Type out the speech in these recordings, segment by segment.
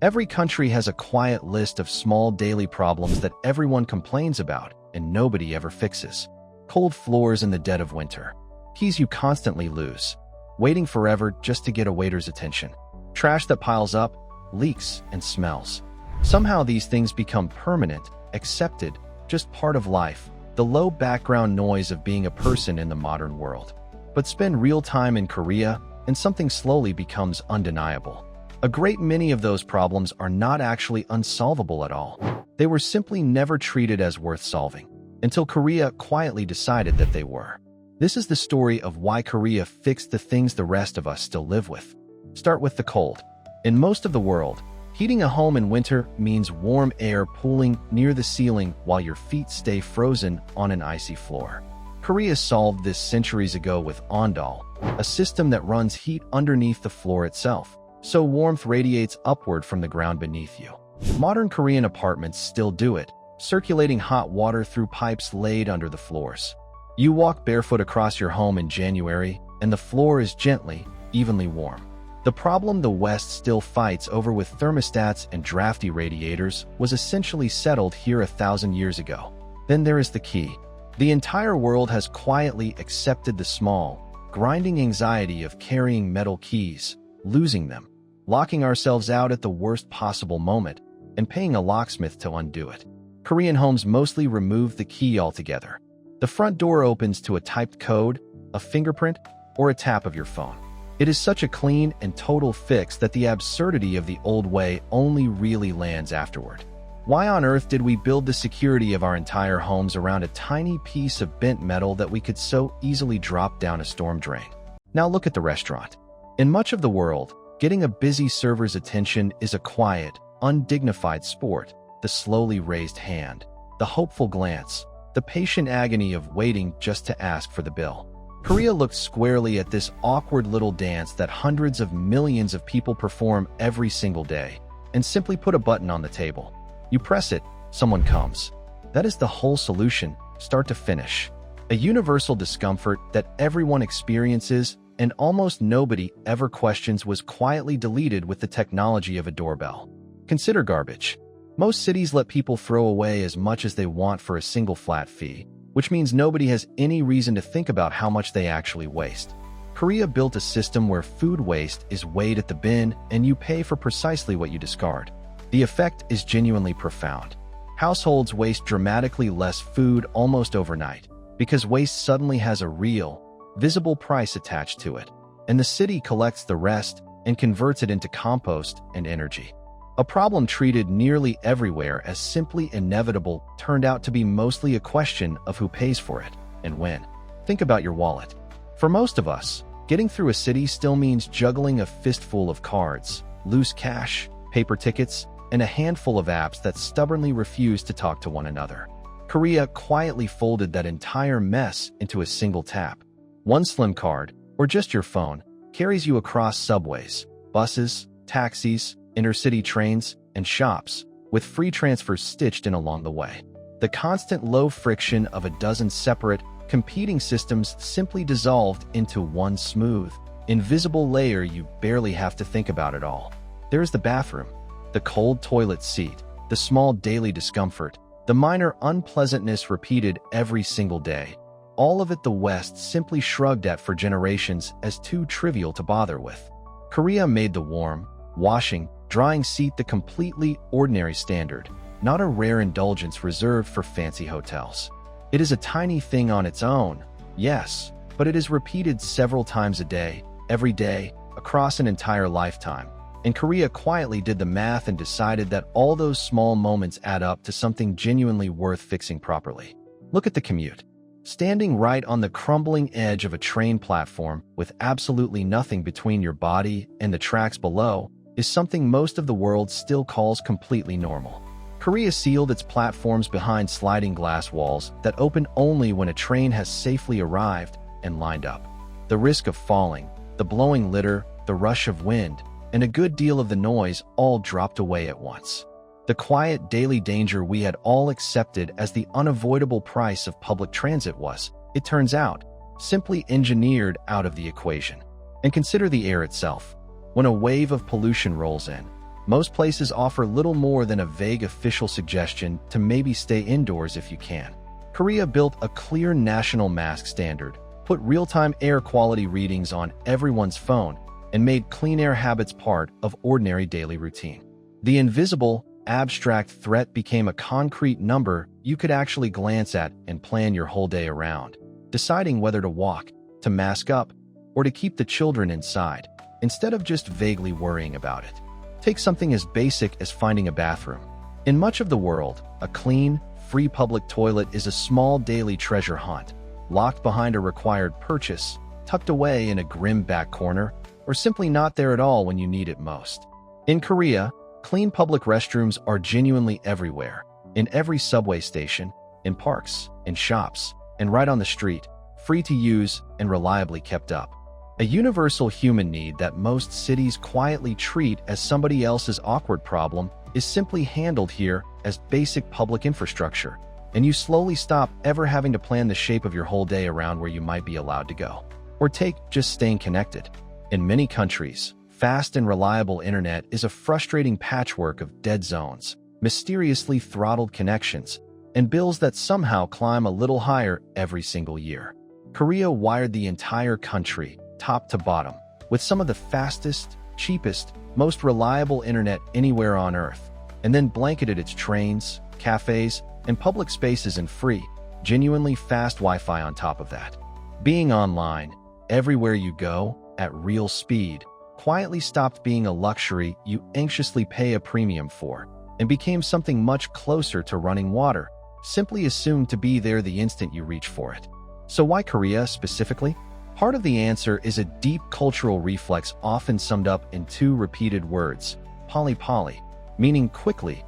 Every country has a quiet list of small daily problems that everyone complains about and nobody ever fixes. Cold floors in the dead of winter. Keys you constantly lose. Waiting forever just to get a waiter's attention. Trash that piles up, leaks, and smells. Somehow these things become permanent, accepted, just part of life, the low background noise of being a person in the modern world. But spend real time in Korea, and something slowly becomes undeniable. A great many of those problems are not actually unsolvable at all. They were simply never treated as worth solving, until Korea quietly decided that they were. This is the story of why Korea fixed the things the rest of us still live with. Start with the cold. In most of the world, heating a home in winter means warm air pooling near the ceiling while your feet stay frozen on an icy floor. Korea solved this centuries ago with ondol, a system that runs heat underneath the floor itself, so warmth radiates upward from the ground beneath you. Modern Korean apartments still do it, circulating hot water through pipes laid under the floors. You walk barefoot across your home in January, and the floor is gently, evenly warm. The problem the West still fights over with thermostats and drafty radiators was essentially settled here 1,000 years ago. Then there is the key. The entire world has quietly accepted the small, grinding anxiety of carrying metal keys, losing them, locking ourselves out at the worst possible moment, and paying a locksmith to undo it. Korean homes mostly remove the key altogether. The front door opens to a typed code, a fingerprint, or a tap of your phone. It is such a clean and total fix that the absurdity of the old way only really lands afterward. Why on earth did we build the security of our entire homes around a tiny piece of bent metal that we could so easily drop down a storm drain? Now look at the restaurant. In much of the world, getting a busy server's attention is a quiet, undignified sport. The slowly raised hand, the hopeful glance, the patient agony of waiting just to ask for the bill. Korea looked squarely at this awkward little dance that hundreds of millions of people perform every single day, and simply put a button on the table. You press it, someone comes. That is the whole solution, start to finish. A universal discomfort that everyone experiences and almost nobody ever questions was quietly deleted with the technology of a doorbell. Consider garbage. Most cities let people throw away as much as they want for a single flat fee, which means nobody has any reason to think about how much they actually waste. Korea built a system where food waste is weighed at the bin and you pay for precisely what you discard. The effect is genuinely profound. Households waste dramatically less food almost overnight because waste suddenly has a real, visible price attached to it, and the city collects the rest and converts it into compost and energy. A problem treated nearly everywhere as simply inevitable turned out to be mostly a question of who pays for it and when. Think about your wallet. For most of us, getting through a city still means juggling a fistful of cards, loose cash, paper tickets, and a handful of apps that stubbornly refuse to talk to one another. Korea quietly folded that entire mess into a single tap. One slim card, or just your phone, carries you across subways, buses, taxis, intercity trains, and shops, with free transfers stitched in along the way. The constant low friction of a dozen separate, competing systems simply dissolved into one smooth, invisible layer you barely have to think about at all. There is the bathroom, the cold toilet seat, the small daily discomfort, the minor unpleasantness repeated every single day. All of it the West simply shrugged at for generations as too trivial to bother with. Korea made the warm, washing, drying seat the completely ordinary standard, not a rare indulgence reserved for fancy hotels. It is a tiny thing on its own, yes, but it is repeated several times a day, every day, across an entire lifetime. And Korea quietly did the math and decided that all those small moments add up to something genuinely worth fixing properly. Look at the commute. Standing right on the crumbling edge of a train platform with absolutely nothing between your body and the tracks below is something most of the world still calls completely normal. Korea sealed its platforms behind sliding glass walls that open only when a train has safely arrived and lined up. The risk of falling, the blowing litter, the rush of wind, and a good deal of the noise all dropped away at once. The quiet daily danger we had all accepted as the unavoidable price of public transit was, it turns out, simply engineered out of the equation. And consider the air itself. When a wave of pollution rolls in, Most places offer little more than a vague official suggestion to maybe stay indoors if you can. Korea built a clear national mask standard, put real-time air quality readings on everyone's phone, and made clean air habits part of ordinary daily routine. The invisible, abstract threat became a concrete number you could actually glance at and plan your whole day around, deciding whether to walk, to mask up, or to keep the children inside, instead of just vaguely worrying about it. Take something as basic as finding a bathroom. In much of the world, a clean, free public toilet is a small daily treasure hunt, locked behind a required purchase, tucked away in a grim back corner, or simply not there at all when you need it most. In Korea, clean public restrooms are genuinely everywhere, in every subway station, in parks, in shops, and right on the street, free to use and reliably kept up. A universal human need that most cities quietly treat as somebody else's awkward problem is simply handled here as basic public infrastructure, and you slowly stop ever having to plan the shape of your whole day around where you might be allowed to go. Or take just staying connected. In many countries, fast and reliable internet is a frustrating patchwork of dead zones, mysteriously throttled connections, and bills that somehow climb a little higher every single year. Korea wired the entire country, top to bottom, with some of the fastest, cheapest, most reliable internet anywhere on Earth, and then blanketed its trains, cafes, and public spaces in free, genuinely fast Wi-Fi on top of that. Being online, everywhere you go, at real speed, quietly stopped being a luxury you anxiously pay a premium for, and became something much closer to running water, simply assumed to be there the instant you reach for it. So why Korea specifically? Part of the answer is a deep cultural reflex often summed up in two repeated words, poly, meaning quickly,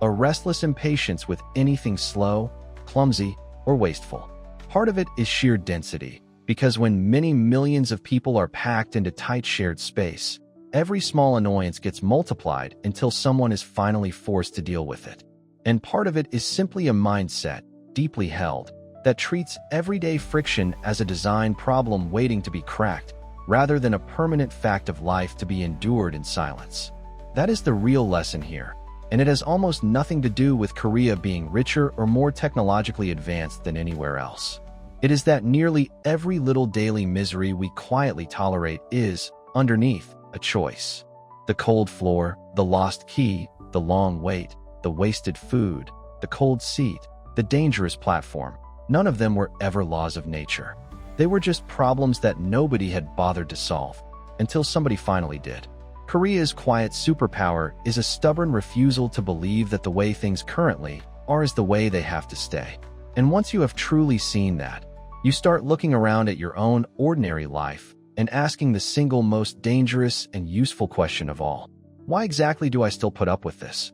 a restless impatience with anything slow, clumsy, or wasteful. Part of it is sheer density, because when many millions of people are packed into tight shared space, every small annoyance gets multiplied until someone is finally forced to deal with it. And part of it is simply a mindset, deeply held, that treats everyday friction as a design problem waiting to be cracked, rather than a permanent fact of life to be endured in silence. That is the real lesson here, and it has almost nothing to do with Korea being richer or more technologically advanced than anywhere else. It is that nearly every little daily misery we quietly tolerate is, underneath, a choice. The cold floor, the lost key, the long wait, the wasted food, the cold seat, the dangerous platform. None of them were ever laws of nature. They were just problems that nobody had bothered to solve, until somebody finally did. Korea's quiet superpower is a stubborn refusal to believe that the way things currently are is the way they have to stay. And once you have truly seen that, you start looking around at your own ordinary life and asking the single most dangerous and useful question of all. Why exactly do I still put up with this?